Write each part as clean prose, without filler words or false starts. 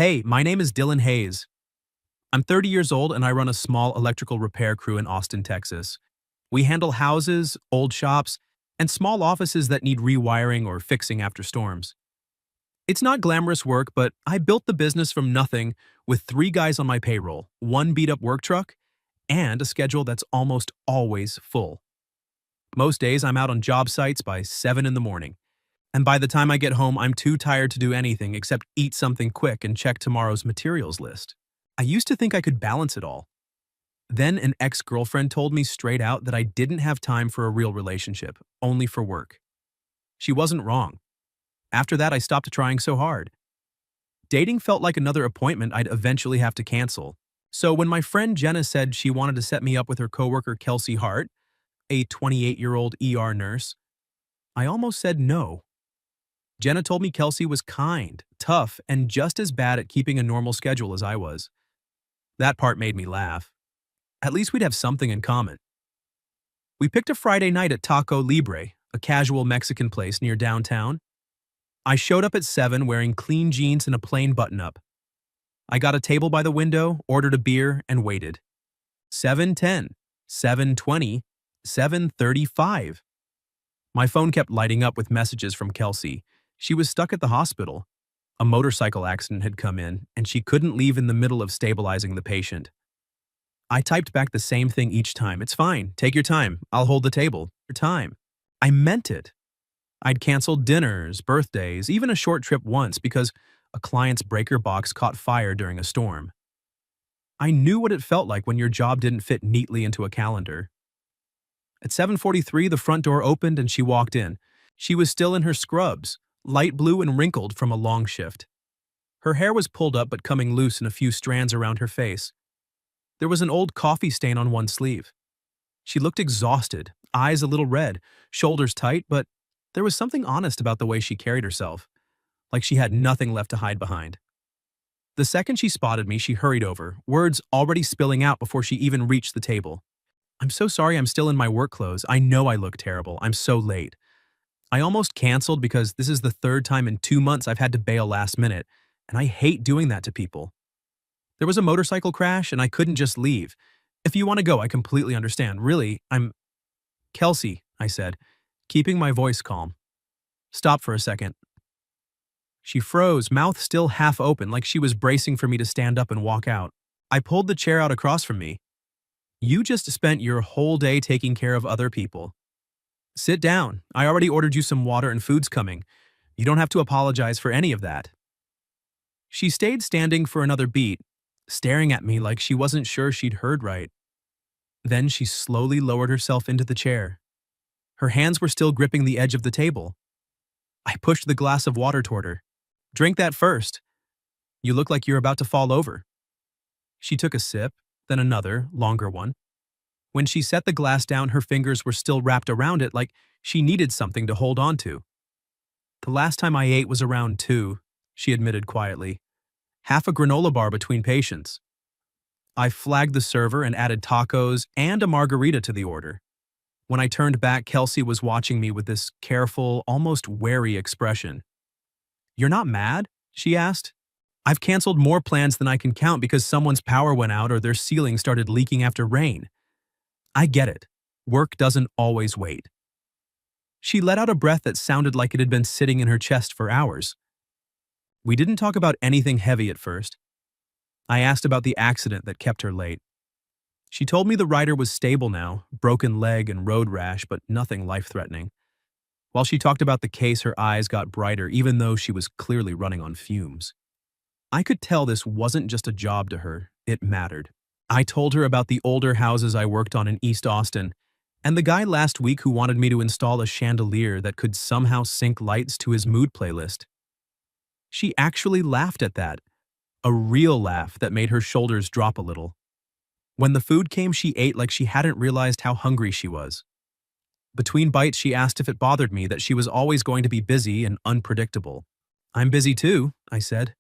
Hey, my name is Dylan Hayes. I'm 30 years old and I run a small electrical repair crew in Austin, Texas. We handle houses, old shops, and small offices that need rewiring or fixing after storms. It's not glamorous work, but I built the business from nothing with 3 guys on my payroll, one beat-up work truck, and a schedule that's almost always full. Most days I'm out on job sites by 7 in the morning, and by the time I get home, I'm too tired to do anything except eat something quick and check tomorrow's materials list. I used to think I could balance it all. Then an ex-girlfriend told me straight out that I didn't have time for a real relationship, only for work. She wasn't wrong. After that, I stopped trying so hard. Dating felt like another appointment I'd eventually have to cancel. So when my friend Jenna said she wanted to set me up with her coworker Kelsey Hart, a 28-year-old ER nurse, I almost said no. Jenna told me Kelsey was kind, tough, and just as bad at keeping a normal schedule as I was. That part made me laugh. At least we'd have something in common. We picked a Friday night at Taco Libre, a casual Mexican place near downtown. I showed up at 7 wearing clean jeans and a plain button-up. I got a table by the window, ordered a beer, and waited. 7:10, 7:20, 7:35. My phone kept lighting up with messages from Kelsey. She was stuck at the hospital. A motorcycle accident had come in, and she couldn't leave in the middle of stabilizing the patient. I typed back the same thing each time. It's fine. Take your time. I'll hold the table. Your time. I meant it. I'd canceled dinners, birthdays, even a short trip once because a client's breaker box caught fire during a storm. I knew what it felt like when your job didn't fit neatly into a calendar. At 7:43, the front door opened and she walked in. She was still in her scrubs, light blue and wrinkled from a long shift. Her hair was pulled up but coming loose in a few strands around her face. There was an old coffee stain on one sleeve. She looked exhausted, eyes a little red, shoulders tight, but there was something honest about the way she carried herself, like she had nothing left to hide behind. The second she spotted me, she hurried over, words already spilling out before she even reached the table. "I'm so sorry I'm still in my work clothes. I know I look terrible. I'm so late. I almost canceled because this is the third time in 2 months I've had to bail last minute, and I hate doing that to people. There was a motorcycle crash and I couldn't just leave. If you want to go, I completely understand. Really, I'm—" "Kelsey," I said, keeping my voice calm. "Stop for a second." She froze, mouth still half open, like she was bracing for me to stand up and walk out. I pulled the chair out across from me. "You just spent your whole day taking care of other people. Sit down. I already ordered you some water and food's coming. You don't have to apologize for any of that." She stayed standing for another beat, staring at me like she wasn't sure she'd heard right. Then she slowly lowered herself into the chair. Her hands were still gripping the edge of the table. I pushed the glass of water toward her. "Drink that first. You look like you're about to fall over." She took a sip, then another, longer one. When she set the glass down, her fingers were still wrapped around it like she needed something to hold on to. "The last time I ate was around 2, she admitted quietly. "Half a granola bar between patients." I flagged the server and added tacos and a margarita to the order. When I turned back, Kelsey was watching me with this careful, almost wary expression. "You're not mad?" she asked. "I've canceled more plans than I can count because someone's power went out or their ceiling started leaking after rain. I get it. Work doesn't always wait." She let out a breath that sounded like it had been sitting in her chest for hours. We didn't talk about anything heavy at first. I asked about the accident that kept her late. She told me the rider was stable now, broken leg and road rash, but nothing life-threatening. While she talked about the case, her eyes got brighter, even though she was clearly running on fumes. I could tell this wasn't just a job to her, it mattered. I told her about the older houses I worked on in East Austin, and the guy last week who wanted me to install a chandelier that could somehow sync lights to his mood playlist. She actually laughed at that, a real laugh that made her shoulders drop a little. When the food came, she ate like she hadn't realized how hungry she was. Between bites, she asked if it bothered me that she was always going to be busy and unpredictable. "I'm busy too," I said.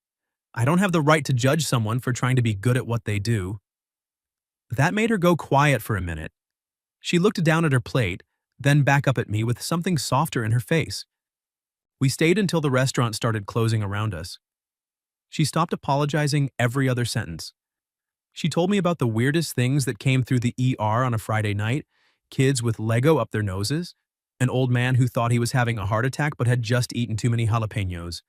"I don't have the right to judge someone for trying to be good at what they do." That made her go quiet for a minute. She looked down at her plate, then back up at me with something softer in her face. We stayed until the restaurant started closing around us. She stopped apologizing every other sentence. She told me about the weirdest things that came through the ER on a Friday night: kids with Lego up their noses, an old man who thought he was having a heart attack but had just eaten too many jalapenos.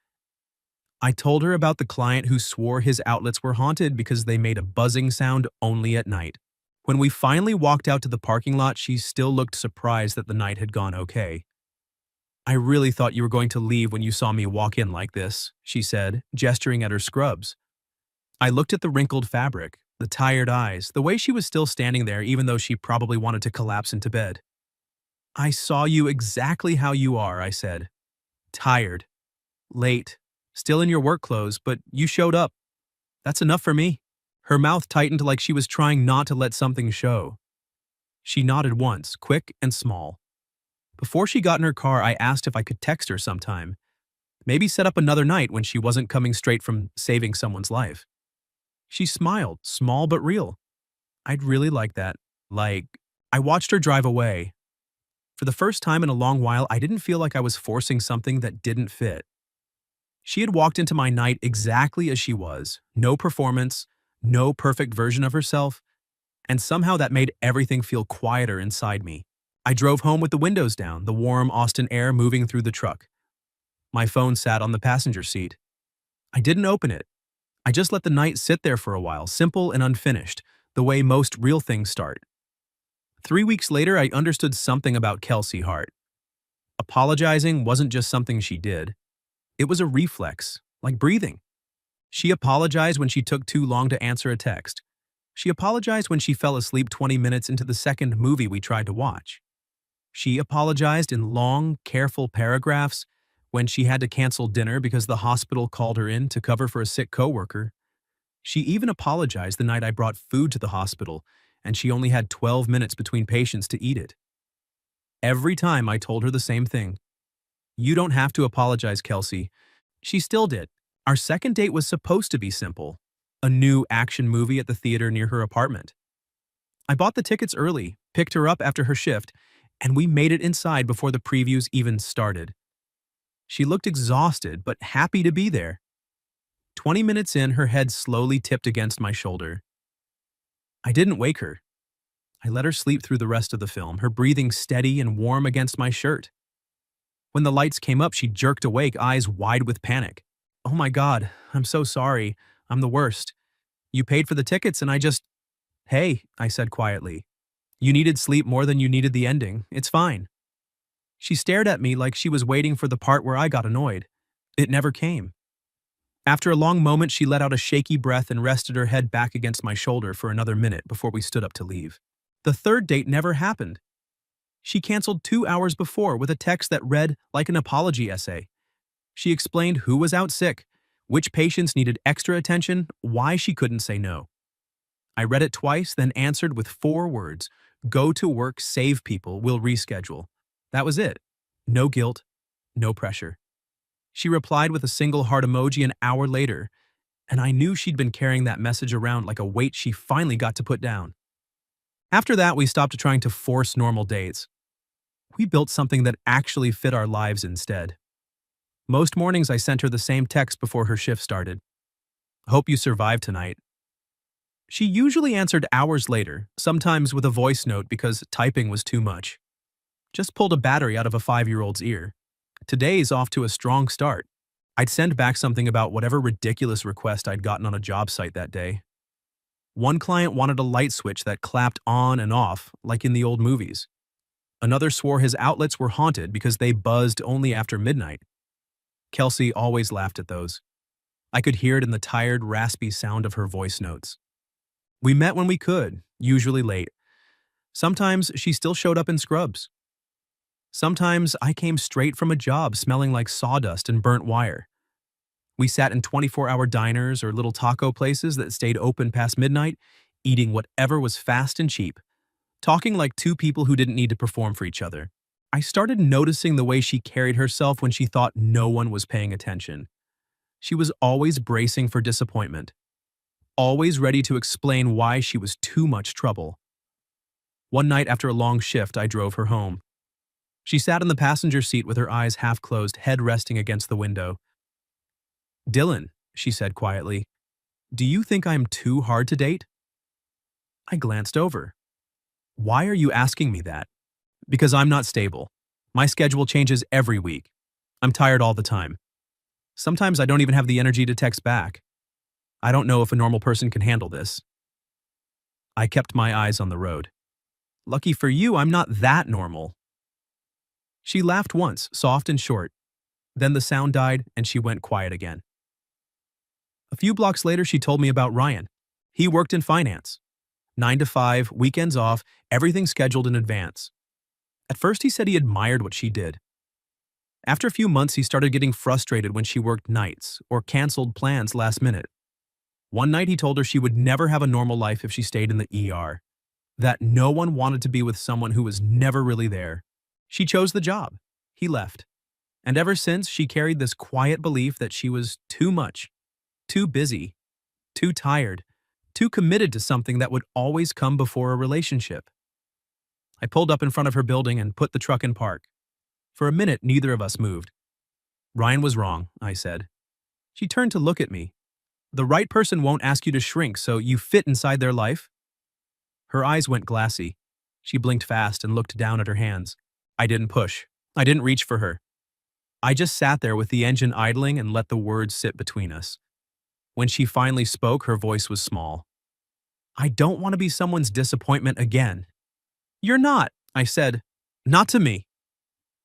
I told her about the client who swore his outlets were haunted because they made a buzzing sound only at night. When we finally walked out to the parking lot, she still looked surprised that the night had gone okay. "I really thought you were going to leave when you saw me walk in like this," she said, gesturing at her scrubs. I looked at the wrinkled fabric, the tired eyes, the way she was still standing there even though she probably wanted to collapse into bed. "I saw you exactly how you are," I said. "Tired, late, still in your work clothes, but you showed up. That's enough for me." Her mouth tightened like she was trying not to let something show. She nodded once, quick and small. Before she got in her car, I asked if I could text her sometime. Maybe set up another night when she wasn't coming straight from saving someone's life. She smiled, small but real. "I'd really like that." Like, I watched her drive away. For the first time in a long while, I didn't feel like I was forcing something that didn't fit. She had walked into my night exactly as she was. No performance, no perfect version of herself, and somehow that made everything feel quieter inside me. I drove home with the windows down, the warm Austin air moving through the truck. My phone sat on the passenger seat. I didn't open it. I just let the night sit there for a while, simple and unfinished, the way most real things start. 3 weeks later, I understood something about Kelsey Hart. Apologizing wasn't just something she did. It was a reflex, like breathing. She apologized when she took too long to answer a text. She apologized when she fell asleep 20 minutes into the second movie we tried to watch. She apologized in long, careful paragraphs when she had to cancel dinner because the hospital called her in to cover for a sick coworker. She even apologized the night I brought food to the hospital and she only had 12 minutes between patients to eat it. Every time I told her the same thing. "You don't have to apologize, Kelsey." She still did. Our second date was supposed to be simple: a new action movie at the theater near her apartment. I bought the tickets early, picked her up after her shift, and we made it inside before the previews even started. She looked exhausted but happy to be there. 20 minutes in, her head slowly tipped against my shoulder. I didn't wake her. I let her sleep through the rest of the film, her breathing steady and warm against my shirt. When the lights came up, she jerked awake, eyes wide with panic. "Oh my God, I'm so sorry. I'm the worst. You paid for the tickets and I just—" "Hey," I said quietly. "You needed sleep more than you needed the ending. It's fine." She stared at me like she was waiting for the part where I got annoyed. It never came. After a long moment, she let out a shaky breath and rested her head back against my shoulder for another minute before we stood up to leave. The third date never happened. She canceled 2 hours before with a text that read like an apology essay. She explained who was out sick, which patients needed extra attention, why she couldn't say no. I read it twice, then answered with 4 words: "Go to work, save people, we'll reschedule." That was it. No guilt, no pressure. She replied with a single heart emoji an hour later, and I knew she'd been carrying that message around like a weight she finally got to put down. After that, we stopped trying to force normal dates. We built something that actually fit our lives instead. Most mornings I sent her the same text before her shift started: "Hope you survived tonight." She usually answered hours later, sometimes with a voice note because typing was too much. Just pulled a battery out of a 5-year-old's ear. Today's off to a strong start. I'd send back something about whatever ridiculous request I'd gotten on a job site that day. One client wanted a light switch that clapped on and off, like in the old movies. Another swore his outlets were haunted because they buzzed only after midnight. Kelsey always laughed at those. I could hear it in the tired, raspy sound of her voice notes. We met when we could, usually late. Sometimes she still showed up in scrubs. Sometimes I came straight from a job smelling like sawdust and burnt wire. We sat in 24-hour diners or little taco places that stayed open past midnight, eating whatever was fast and cheap, talking like two people who didn't need to perform for each other. I started noticing the way she carried herself when she thought no one was paying attention. She was always bracing for disappointment, always ready to explain why she was too much trouble. One night after a long shift, I drove her home. She sat in the passenger seat with her eyes half closed, head resting against the window. "Dylan," she said quietly. Do you think I'm too hard to date? I glanced over. Why are you asking me that? Because I'm not stable. My schedule changes every week. I'm tired all the time. Sometimes I don't even have the energy to text back. I don't know if a normal person can handle this. I kept my eyes on the road. Lucky for you, I'm not that normal. She laughed once, soft and short. Then the sound died and she went quiet again. A few blocks later, she told me about Ryan. He worked in finance. 9 to 5, weekends off, everything scheduled in advance. At first, he said he admired what she did. After a few months, he started getting frustrated when she worked nights or canceled plans last minute. One night, he told her she would never have a normal life if she stayed in the ER, that no one wanted to be with someone who was never really there. She chose the job. He left. And ever since, she carried this quiet belief that she was too much, too busy, too tired, too committed to something that would always come before a relationship. I pulled up in front of her building and put the truck in park. For a minute, neither of us moved. Ryan was wrong, I said. She turned to look at me. The right person won't ask you to shrink, so you fit inside their life? Her eyes went glassy. She blinked fast and looked down at her hands. I didn't push. I didn't reach for her. I just sat there with the engine idling and let the words sit between us. When she finally spoke, her voice was small. I don't want to be someone's disappointment again. You're not, I said. Not to me.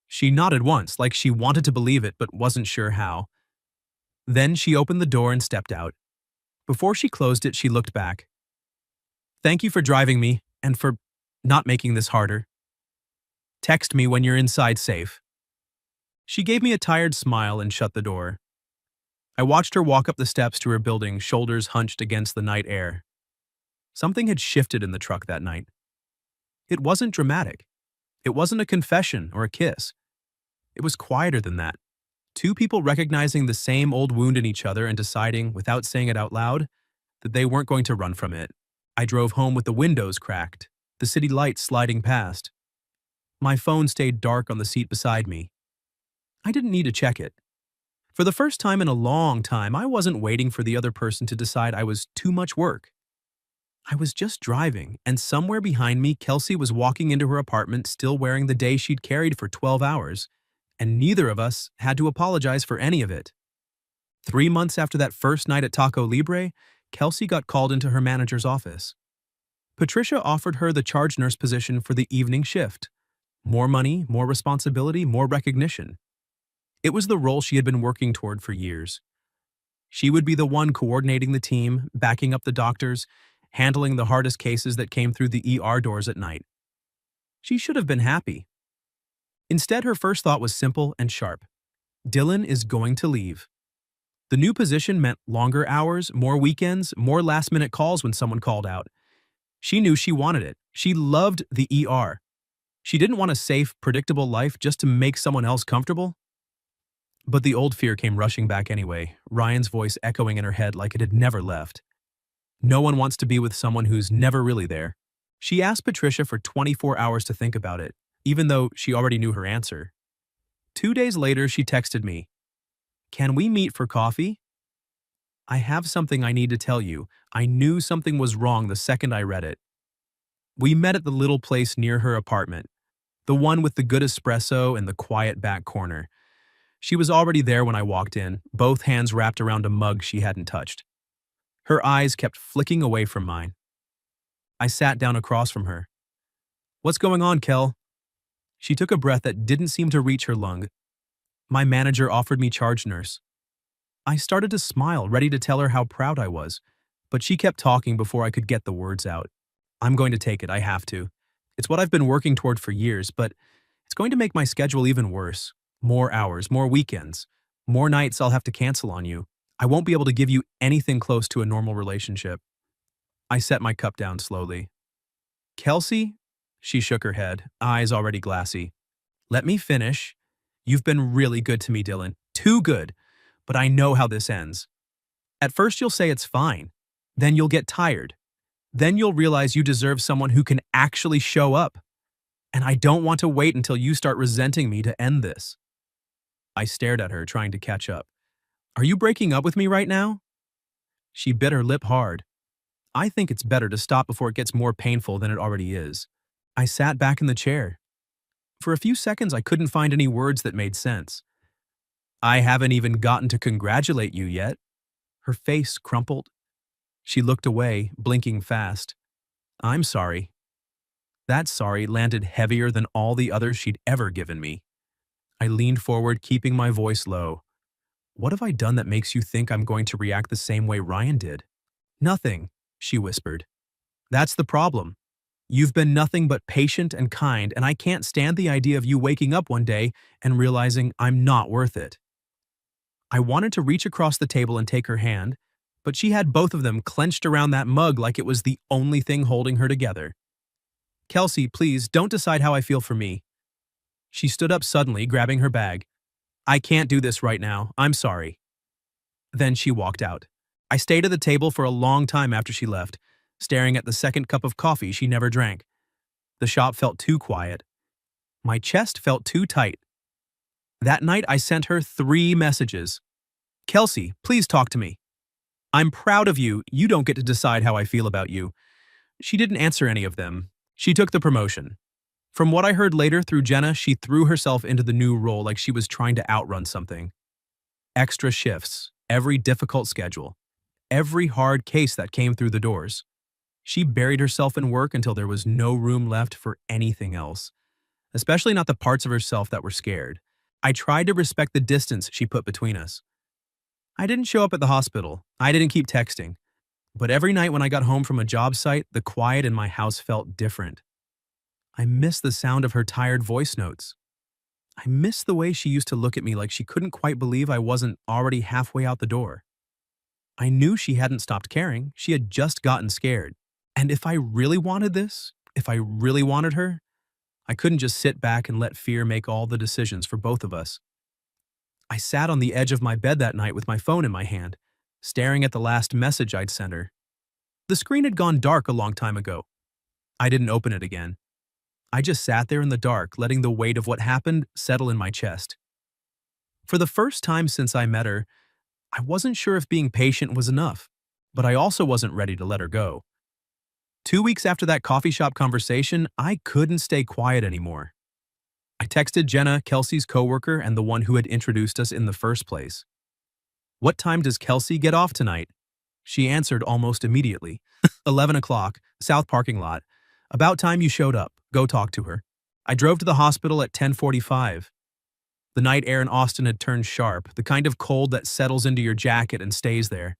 She nodded once, like she wanted to believe it but wasn't sure how. Then she opened the door and stepped out. Before she closed it, she looked back. Thank you for driving me and for not making this harder. Text me when you're inside safe. She gave me a tired smile and shut the door. I watched her walk up the steps to her building, shoulders hunched against the night air. Something had shifted in the truck that night. It wasn't dramatic. It wasn't a confession or a kiss. It was quieter than that. Two people recognizing the same old wound in each other and deciding, without saying it out loud, that they weren't going to run from it. I drove home with the windows cracked, the city lights sliding past. My phone stayed dark on the seat beside me. I didn't need to check it. For the first time in a long time, I wasn't waiting for the other person to decide I was too much work. I was just driving, and somewhere behind me, Kelsey was walking into her apartment still wearing the day she'd carried for 12 hours, and neither of us had to apologize for any of it. 3 months after that first night at Taco Libre, Kelsey got called into her manager's office. Patricia offered her the charge nurse position for the evening shift. More money, more responsibility, more recognition. It was the role she had been working toward for years. She would be the one coordinating the team, backing up the doctors, handling the hardest cases that came through the ER doors at night. She should have been happy. Instead, her first thought was simple and sharp. Dylan is going to leave. The new position meant longer hours, more weekends, more last-minute calls when someone called out. She knew she wanted it. She loved the ER. She didn't want a safe, predictable life just to make someone else comfortable. But the old fear came rushing back anyway, Ryan's voice echoing in her head like it had never left. No one wants to be with someone who's never really there. She asked Patricia for 24 hours to think about it, even though she already knew her answer. 2 days later, she texted me. Can we meet for coffee? I have something I need to tell you. I knew something was wrong the second I read it. We met at the little place near her apartment, the one with the good espresso and the quiet back corner. She was already there when I walked in, both hands wrapped around a mug she hadn't touched. Her eyes kept flicking away from mine. I sat down across from her. What's going on, Kel? She took a breath that didn't seem to reach her lung. My manager offered me charge nurse. I started to smile, ready to tell her how proud I was, but she kept talking before I could get the words out. I'm going to take it, I have to. It's what I've been working toward for years, but it's going to make my schedule even worse. More hours, more weekends, more nights I'll have to cancel on you. I won't be able to give you anything close to a normal relationship. I set my cup down slowly. Kelsey? She shook her head, eyes already glassy. Let me finish. You've been really good to me, Dylan. Too good. But I know how this ends. At first you'll say it's fine. Then you'll get tired. Then you'll realize you deserve someone who can actually show up. And I don't want to wait until you start resenting me to end this. I stared at her, trying to catch up. Are you breaking up with me right now? She bit her lip hard. I think it's better to stop before it gets more painful than it already is. I sat back in the chair. For a few seconds, I couldn't find any words that made sense. I haven't even gotten to congratulate you yet. Her face crumpled. She looked away, blinking fast. I'm sorry. That sorry landed heavier than all the others she'd ever given me. I leaned forward, keeping my voice low. What have I done that makes you think I'm going to react the same way Ryan did? Nothing, she whispered. That's the problem. You've been nothing but patient and kind, and I can't stand the idea of you waking up one day and realizing I'm not worth it. I wanted to reach across the table and take her hand, but she had both of them clenched around that mug like it was the only thing holding her together. Kelsey, please, don't decide how I feel for me. She stood up suddenly, grabbing her bag. I can't do this right now. I'm sorry. Then she walked out. I stayed at the table for a long time after she left, staring at the second cup of coffee she never drank. The shop felt too quiet. My chest felt too tight. That night, I sent her 3 messages. Kelsey, please talk to me. I'm proud of you. You don't get to decide how I feel about you. She didn't answer any of them. She took the promotion. From what I heard later through Jenna, she threw herself into the new role like she was trying to outrun something. Extra shifts, every difficult schedule, every hard case that came through the doors. She buried herself in work until there was no room left for anything else, especially not the parts of herself that were scared. I tried to respect the distance she put between us. I didn't show up at the hospital. I didn't keep texting. But every night when I got home from a job site, the quiet in my house felt different. I missed the sound of her tired voice notes. I missed the way she used to look at me like she couldn't quite believe I wasn't already halfway out the door. I knew she hadn't stopped caring. She had just gotten scared. And if I really wanted this, if I really wanted her, I couldn't just sit back and let fear make all the decisions for both of us. I sat on the edge of my bed that night with my phone in my hand, staring at the last message I'd sent her. The screen had gone dark a long time ago. I didn't open it again. I just sat there in the dark, letting the weight of what happened settle in my chest. For the first time since I met her, I wasn't sure if being patient was enough, but I also wasn't ready to let her go. 2 weeks after that coffee shop conversation, I couldn't stay quiet anymore. I texted Jenna, Kelsey's coworker and the one who had introduced us in the first place. What time does Kelsey get off tonight? She answered almost immediately. 11 o'clock, South parking lot. About time you showed up. Go talk to her. I drove to the hospital at 10:45. The night air in Austin had turned sharp, the kind of cold that settles into your jacket and stays there.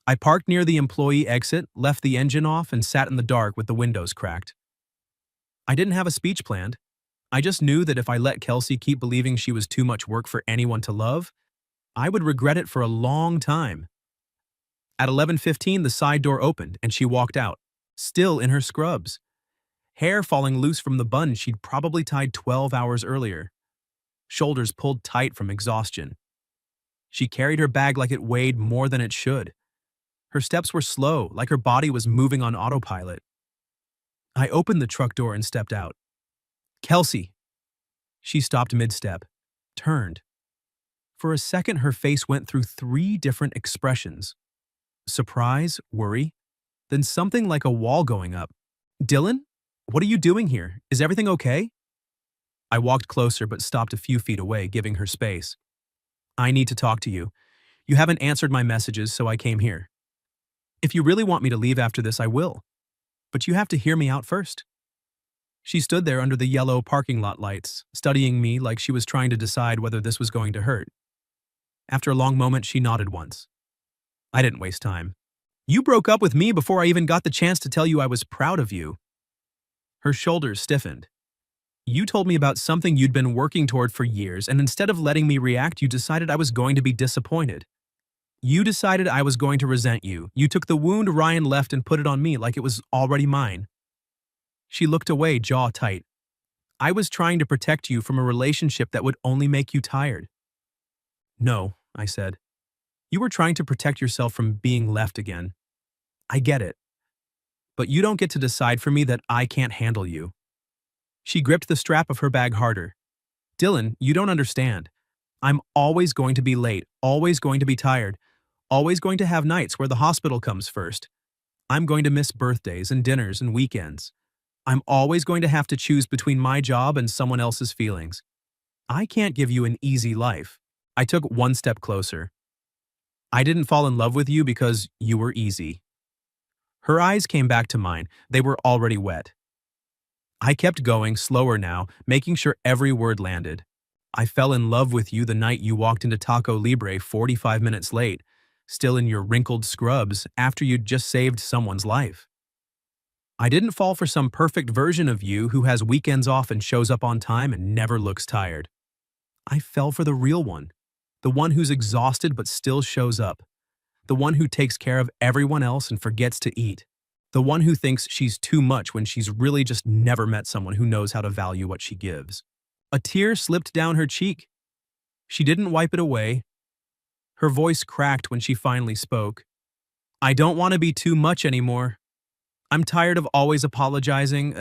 I parked near the employee exit, left the engine off, and sat in the dark with the windows cracked. I didn't have a speech planned. I just knew that if I let Kelsey keep believing she was too much work for anyone to love, I would regret it for a long time. At 11:15, the side door opened, and she walked out, still in her scrubs. Hair falling loose from the bun she'd probably tied 12 hours earlier. Shoulders pulled tight from exhaustion. She carried her bag like it weighed more than it should. Her steps were slow, like her body was moving on autopilot. I opened the truck door and stepped out. Kelsey! She stopped mid-step, turned. For a second, her face went through 3 different expressions. Surprise, worry, then something like a wall going up. Dylan? What are you doing here? Is everything okay? I walked closer but stopped a few feet away, giving her space. I need to talk to you. You haven't answered my messages, so I came here. If you really want me to leave after this, I will. But you have to hear me out first. She stood there under the yellow parking lot lights, studying me like she was trying to decide whether this was going to hurt. After a long moment, she nodded once. I didn't waste time. You broke up with me before I even got the chance to tell you I was proud of you. Her shoulders stiffened. You told me about something you'd been working toward for years, and instead of letting me react, you decided I was going to be disappointed. You decided I was going to resent you. You took the wound Ryan left and put it on me like it was already mine. She looked away, jaw tight. I was trying to protect you from a relationship that would only make you tired. No, I said. You were trying to protect yourself from being left again. I get it. But you don't get to decide for me that I can't handle you. She gripped the strap of her bag harder. Dylan, you don't understand. I'm always going to be late, always going to be tired, always going to have nights where the hospital comes first. I'm going to miss birthdays and dinners and weekends. I'm always going to have to choose between my job and someone else's feelings. I can't give you an easy life. I took one step closer. I didn't fall in love with you because you were easy. Her eyes came back to mine. They were already wet. I kept going, slower now, making sure every word landed. I fell in love with you the night you walked into Taco Libre 45 minutes late, still in your wrinkled scrubs after you'd just saved someone's life. I didn't fall for some perfect version of you who has weekends off and shows up on time and never looks tired. I fell for the real one, the one who's exhausted but still shows up, the one who takes care of everyone else and forgets to eat, the one who thinks she's too much when she's really just never met someone who knows how to value what she gives. A tear slipped down her cheek. She didn't wipe it away. Her voice cracked when she finally spoke. I don't want to be too much anymore. I'm tired of always apologizing.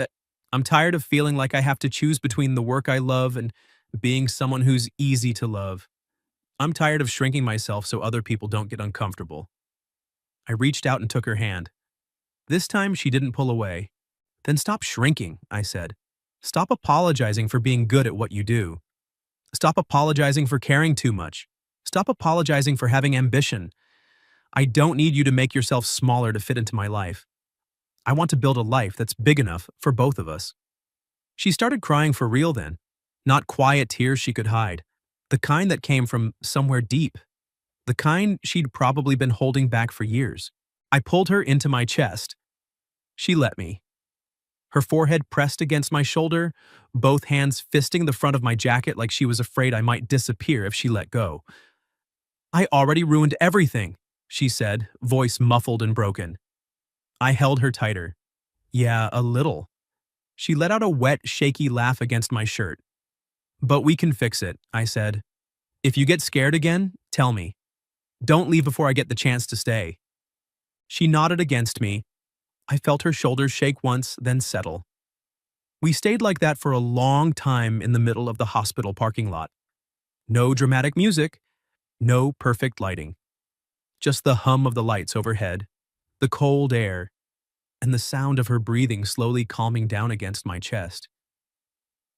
I'm tired of feeling like I have to choose between the work I love and being someone who's easy to love. I'm tired of shrinking myself so other people don't get uncomfortable. I reached out and took her hand. This time she didn't pull away. Then stop shrinking, I said. Stop apologizing for being good at what you do. Stop apologizing for caring too much. Stop apologizing for having ambition. I don't need you to make yourself smaller to fit into my life. I want to build a life that's big enough for both of us. She started crying for real then, not quiet tears she could hide, the kind that came from somewhere deep, the kind she'd probably been holding back for years. I pulled her into my chest. She let me. Her forehead pressed against my shoulder, both hands fisting the front of my jacket like she was afraid I might disappear if she let go. I already ruined everything, she said, voice muffled and broken. I held her tighter. Yeah, a little. She let out a wet, shaky laugh against my shirt. But we can fix it, I said. If you get scared again, tell me. Don't leave before I get the chance to stay. She nodded against me. I felt her shoulders shake once, then settle. We stayed like that for a long time in the middle of the hospital parking lot. No dramatic music, no perfect lighting. Just the hum of the lights overhead, the cold air, and the sound of her breathing slowly calming down against my chest.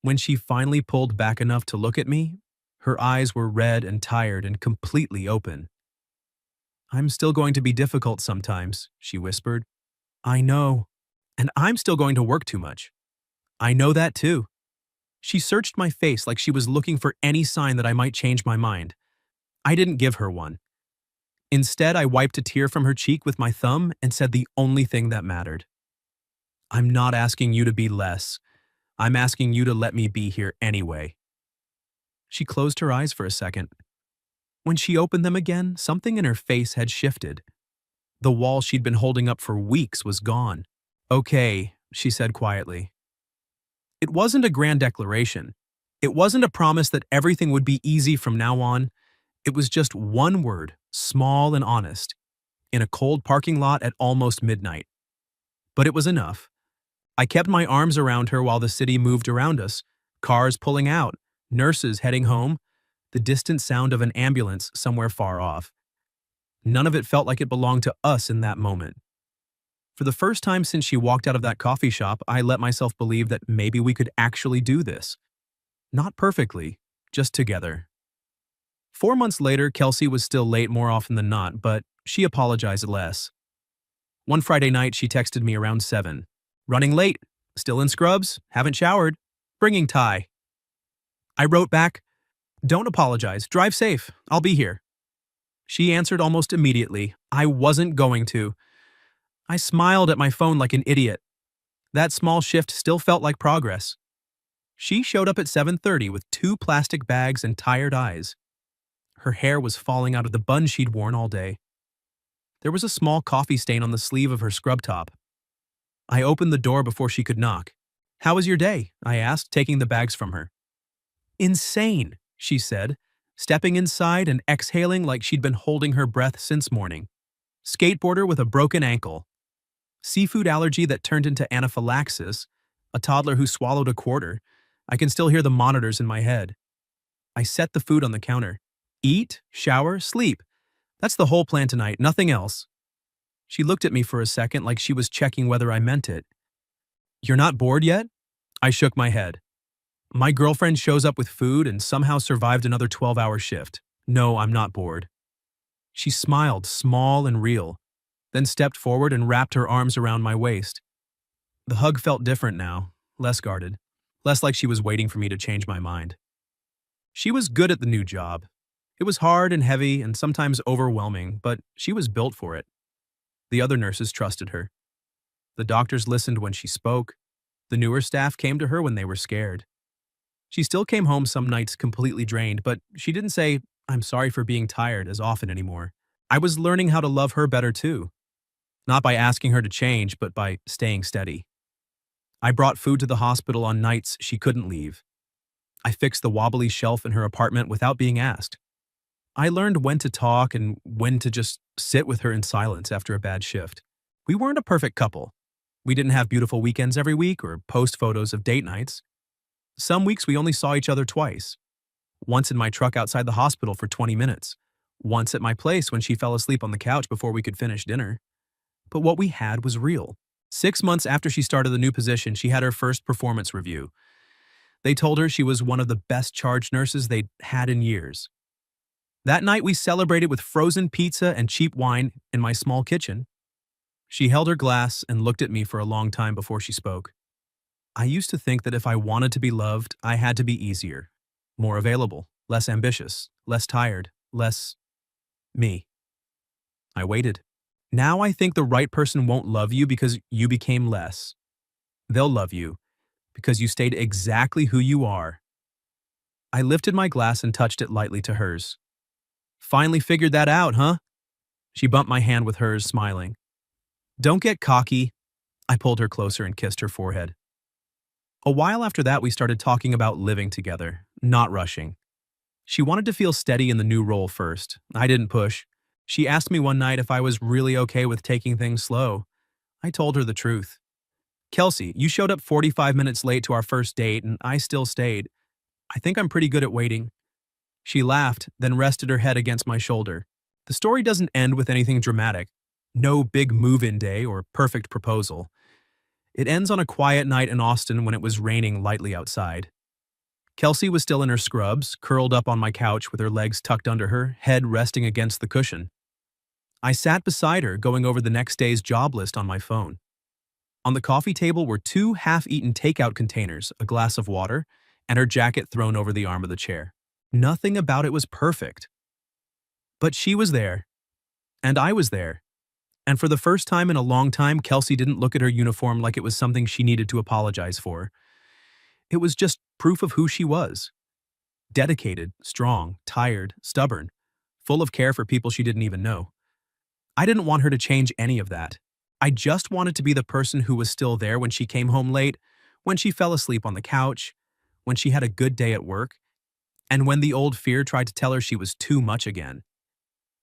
When she finally pulled back enough to look at me, her eyes were red and tired and completely open. I'm still going to be difficult sometimes, she whispered. I know. And I'm still going to work too much. I know that too. She searched my face like she was looking for any sign that I might change my mind. I didn't give her one. Instead, I wiped a tear from her cheek with my thumb and said the only thing that mattered. I'm not asking you to be less. I'm asking you to let me be here anyway. She closed her eyes for a second. When she opened them again, something in her face had shifted. The wall she'd been holding up for weeks was gone. Okay, she said quietly. It wasn't a grand declaration. It wasn't a promise that everything would be easy from now on. It was just one word, small and honest, in a cold parking lot at almost midnight. But it was enough. I kept my arms around her while the city moved around us, cars pulling out, nurses heading home, the distant sound of an ambulance somewhere far off. None of it felt like it belonged to us in that moment. For the first time since she walked out of that coffee shop, I let myself believe that maybe we could actually do this. Not perfectly, just together. 4 months later, Kelsey was still late more often than not, but she apologized less. One Friday night, she texted me around 7. Running late, still in scrubs, haven't showered, bringing tie. I wrote back, don't apologize, drive safe, I'll be here. She answered almost immediately, I wasn't going to. I smiled at my phone like an idiot. That small shift still felt like progress. She showed up at 7:30 with 2 plastic bags and tired eyes. Her hair was falling out of the bun she'd worn all day. There was a small coffee stain on the sleeve of her scrub top. I opened the door before she could knock. How was your day? I asked, taking the bags from her. Insane, she said, stepping inside and exhaling like she'd been holding her breath since morning. Skateboarder with a broken ankle. Seafood allergy that turned into anaphylaxis. A toddler who swallowed a quarter. I can still hear the monitors in my head. I set the food on the counter. Eat, shower, sleep. That's the whole plan tonight, nothing else. She looked at me for a second like she was checking whether I meant it. You're not bored yet? I shook my head. My girlfriend shows up with food and somehow survived another 12-hour shift. No, I'm not bored. She smiled, small and real, then stepped forward and wrapped her arms around my waist. The hug felt different now, less guarded, less like she was waiting for me to change my mind. She was good at the new job. It was hard and heavy and sometimes overwhelming, but she was built for it. The other nurses trusted her. The doctors listened when she spoke. The newer staff came to her when they were scared. She still came home some nights completely drained, but she didn't say, "I'm sorry for being tired," as often anymore. I was learning how to love her better too. Not by asking her to change, but by staying steady. I brought food to the hospital on nights she couldn't leave. I fixed the wobbly shelf in her apartment without being asked. I learned when to talk and when to just sit with her in silence after a bad shift. We weren't a perfect couple. We didn't have beautiful weekends every week or post photos of date nights. Some weeks we only saw each other twice. Once in my truck outside the hospital for 20 minutes. Once at my place when she fell asleep on the couch before we could finish dinner. But what we had was real. 6 months after she started the new position, she had her first performance review. They told her she was one of the best charge nurses they'd had in years. That night we celebrated with frozen pizza and cheap wine in my small kitchen. She held her glass and looked at me for a long time before she spoke. I used to think that if I wanted to be loved, I had to be easier, more available, less ambitious, less tired, less me. I waited. Now I think the right person won't love you because you became less. They'll love you because you stayed exactly who you are. I lifted my glass and touched it lightly to hers. Finally figured that out, huh? She bumped my hand with hers, smiling. Don't get cocky. I pulled her closer and kissed her forehead. A while after that, we started talking about living together, not rushing. She wanted to feel steady in the new role first. I didn't push. She asked me one night if I was really okay with taking things slow. I told her the truth. Kelsey, you showed up 45 minutes late to our first date and I still stayed. I think I'm pretty good at waiting. She laughed, then rested her head against my shoulder. The story doesn't end with anything dramatic. No big move-in day or perfect proposal. It ends on a quiet night in Austin when it was raining lightly outside. Kelsey was still in her scrubs, curled up on my couch with her legs tucked under her, head resting against the cushion. I sat beside her, going over the next day's job list on my phone. On the coffee table were 2 half-eaten takeout containers, a glass of water, and her jacket thrown over the arm of the chair. Nothing about it was perfect. But she was there, and I was there. And for the first time in a long time, Kelsey didn't look at her uniform like it was something she needed to apologize for. It was just proof of who she was. Dedicated, strong, tired, stubborn, full of care for people she didn't even know. I didn't want her to change any of that. I just wanted to be the person who was still there when she came home late, when she fell asleep on the couch, when she had a good day at work, and when the old fear tried to tell her she was too much again.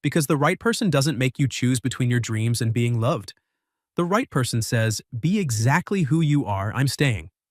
Because the right person doesn't make you choose between your dreams and being loved. The right person says, be exactly who you are, I'm staying.